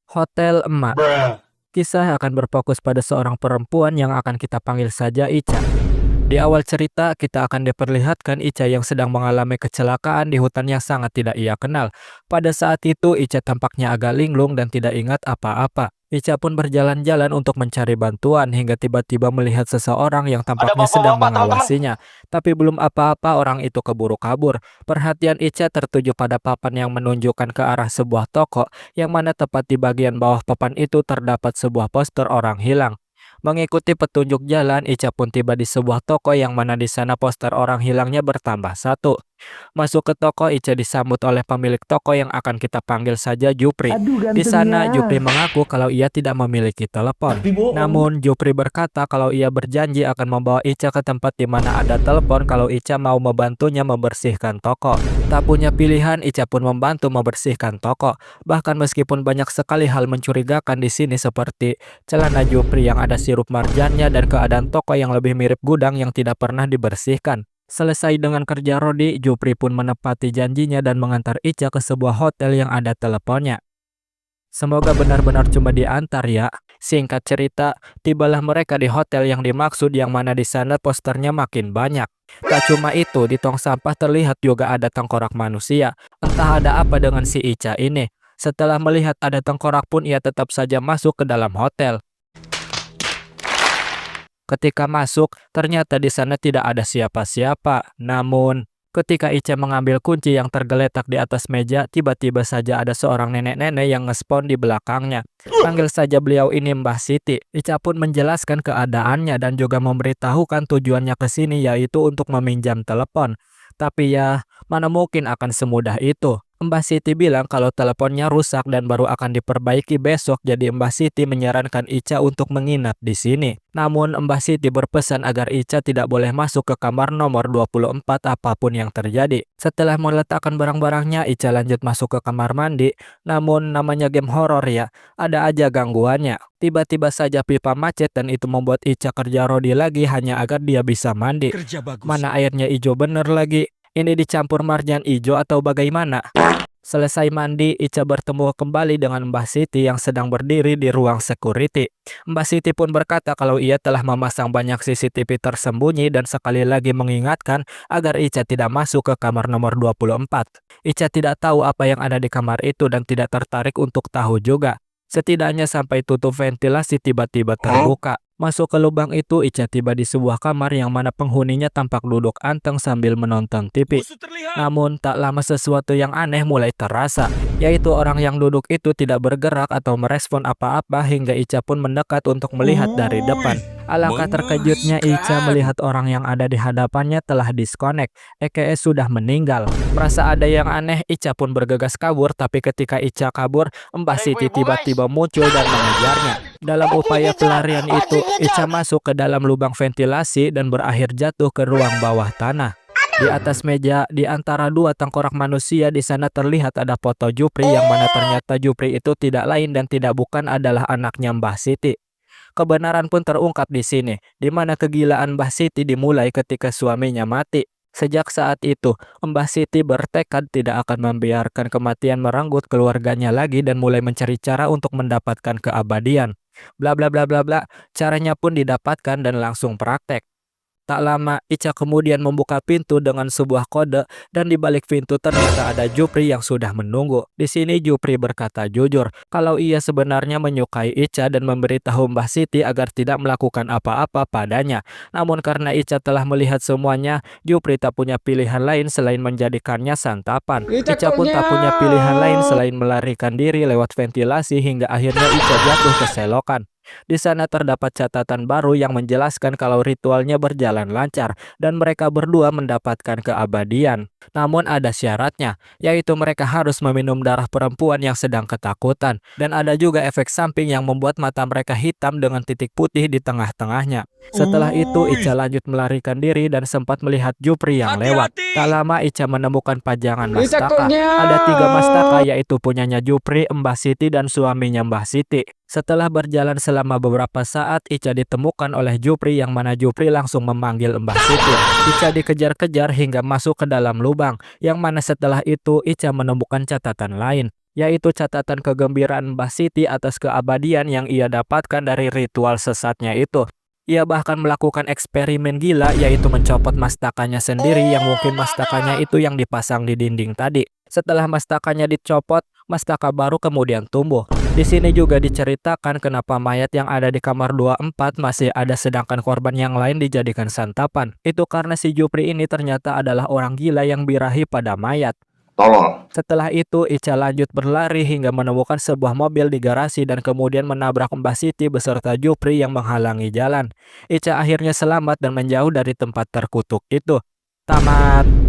Hotel Emak. Kisah akan berfokus pada seorang perempuan yang akan kita panggil saja Ica. Di awal cerita, kita akan diperlihatkan Ica yang sedang mengalami kecelakaan di hutan yang sangat tidak ia kenal. Pada saat itu, Ica tampaknya agak linglung dan tidak ingat apa-apa. Ica pun berjalan-jalan untuk mencari bantuan hingga tiba-tiba melihat seseorang yang Ada tampaknya sedang bapak-bapak teman-teman. mengawasinya. Tapi belum apa-apa orang itu keburu kabur. Perhatian Ica tertuju pada papan yang menunjukkan ke arah sebuah toko, yang mana tepat di bagian bawah papan itu terdapat sebuah poster orang hilang. Mengikuti petunjuk jalan, Ica pun tiba di sebuah toko yang mana di sana poster orang hilangnya bertambah satu. Masuk ke toko, Ica disambut oleh pemilik toko yang akan kita panggil saja Jupri. Aduh Di sana, gantengnya. Jupri mengaku kalau ia tidak memiliki telepon. Tapi bohong. Namun, Jupri berkata kalau ia berjanji akan membawa Ica ke tempat di mana ada telepon kalau Ica mau membantunya membersihkan toko. Tak punya pilihan, Ica pun membantu membersihkan toko. Bahkan meskipun banyak sekali hal mencurigakan di sini seperti celana Jupri yang ada sirup marjannya dan keadaan toko yang lebih mirip gudang yang tidak pernah dibersihkan. Selesai dengan kerja Rodi, Jupri pun menepati janjinya dan mengantar Ica ke sebuah hotel yang ada teleponnya. Semoga benar-benar cuma diantar ya. Singkat cerita, tibalah mereka di hotel yang dimaksud yang mana di sana posternya makin banyak. Tak cuma itu, di tong sampah terlihat juga ada tengkorak manusia. Entah ada apa dengan si Ica ini. Setelah melihat ada tengkorak pun ia tetap saja masuk ke dalam hotel. Ketika masuk, ternyata di sana tidak ada siapa-siapa. Namun, ketika Ica mengambil kunci yang tergeletak di atas meja, tiba-tiba saja ada seorang nenek-nenek yang ngespon di belakangnya. Panggil saja beliau ini Mbah Siti. Ica pun menjelaskan keadaannya dan juga memberitahukan tujuannya ke sini yaitu untuk meminjam telepon. Tapi ya, mana mungkin akan semudah itu. Mbah Siti bilang kalau teleponnya rusak dan baru akan diperbaiki besok, jadi Mbah Siti menyarankan Ica untuk menginap di sini. Namun Mbah Siti berpesan agar Ica tidak boleh masuk ke kamar nomor 24 apapun yang terjadi. Setelah meletakkan barang-barangnya, Ica lanjut masuk ke kamar mandi. Namun namanya game horor ya, ada aja gangguannya. Tiba-tiba saja pipa macet dan itu membuat Ica kerja Rodi lagi hanya agar dia bisa mandi. Kerja bagus. Mana airnya hijau bener lagi. Ini dicampur marjan hijau atau bagaimana? Selesai mandi, Ica bertemu kembali dengan Mbah Siti yang sedang berdiri di ruang security. Mbah Siti pun berkata kalau ia telah memasang banyak CCTV tersembunyi dan sekali lagi mengingatkan agar Ica tidak masuk ke kamar nomor 24. Ica tidak tahu apa yang ada di kamar itu dan tidak tertarik untuk tahu juga. Setidaknya sampai tutup ventilasi tiba-tiba terbuka. Masuk ke lubang itu, Ica tiba di sebuah kamar yang mana penghuninya tampak duduk anteng sambil menonton TV. Musuh terlihat. Namun tak lama sesuatu yang aneh mulai terasa, yaitu orang yang duduk itu tidak bergerak atau merespon apa-apa hingga Ica pun mendekat untuk melihat dari depan. Alangkah terkejutnya Ica melihat orang yang ada di hadapannya telah disconnect, aka sudah meninggal. Merasa ada yang aneh, Ica pun bergegas kabur, tapi ketika Ica kabur, Mbah Siti tiba-tiba muncul dan mengejarnya. Dalam upaya pelarian itu, Ica masuk ke dalam lubang ventilasi dan berakhir jatuh ke ruang bawah tanah. Di atas meja, di antara dua tengkorak manusia, di sana terlihat ada foto Jupri yang mana ternyata Jupri itu tidak lain dan tidak bukan adalah anaknya Mbah Siti. Kebenaran pun terungkap di sini, di mana kegilaan Mbah Siti dimulai ketika suaminya mati. Sejak saat itu, Mbah Siti bertekad tidak akan membiarkan kematian merenggut keluarganya lagi dan mulai mencari cara untuk mendapatkan keabadian. Bla bla bla bla bla, caranya pun didapatkan dan langsung praktek. Tak lama, Ica kemudian membuka pintu dengan sebuah kode dan di balik pintu ternyata ada Jupri yang sudah menunggu. Di sini Jupri berkata jujur kalau ia sebenarnya menyukai Ica dan memberitahu Mbah Siti agar tidak melakukan apa-apa padanya. Namun karena Ica telah melihat semuanya, Jupri tak punya pilihan lain selain menjadikannya santapan. Ica pun tak punya pilihan lain selain melarikan diri lewat ventilasi hingga akhirnya Ica jatuh ke selokan. Di sana terdapat catatan baru yang menjelaskan kalau ritualnya berjalan lancar dan mereka berdua mendapatkan keabadian. Namun ada syaratnya, yaitu mereka harus meminum darah perempuan yang sedang ketakutan. Dan ada juga efek samping yang membuat mata mereka hitam dengan titik putih di tengah-tengahnya. Setelah itu Ica lanjut melarikan diri dan sempat melihat Jupri yang lewat. Tak lama Ica menemukan pajangan mastaka. Ada 3 mastaka yaitu punyanya Jupri, Mbah Siti dan suaminya Mbah Siti. Setelah berjalan selama beberapa saat, Ica ditemukan oleh Jupri yang mana Jupri langsung memanggil Mbah Siti. Ica dikejar-kejar hingga masuk ke dalam lubang, yang mana setelah itu Ica menemukan catatan lain, yaitu catatan kegembiraan Mbah Siti atas keabadian yang ia dapatkan dari ritual sesatnya itu. Ia bahkan melakukan eksperimen gila, yaitu mencopot mastakannya sendiri yang mungkin mastakannya itu yang dipasang di dinding tadi. Setelah mastakannya dicopot, mastaka baru kemudian tumbuh. Di sini juga diceritakan kenapa mayat yang ada di kamar 24 masih ada sedangkan korban yang lain dijadikan santapan. Itu karena si Jupri ini ternyata adalah orang gila yang birahi pada mayat. Tolol. Setelah itu, Ica lanjut berlari hingga menemukan sebuah mobil di garasi dan kemudian menabrak Mbah Siti beserta Jupri yang menghalangi jalan. Ica akhirnya selamat dan menjauh dari tempat terkutuk itu. Tamat.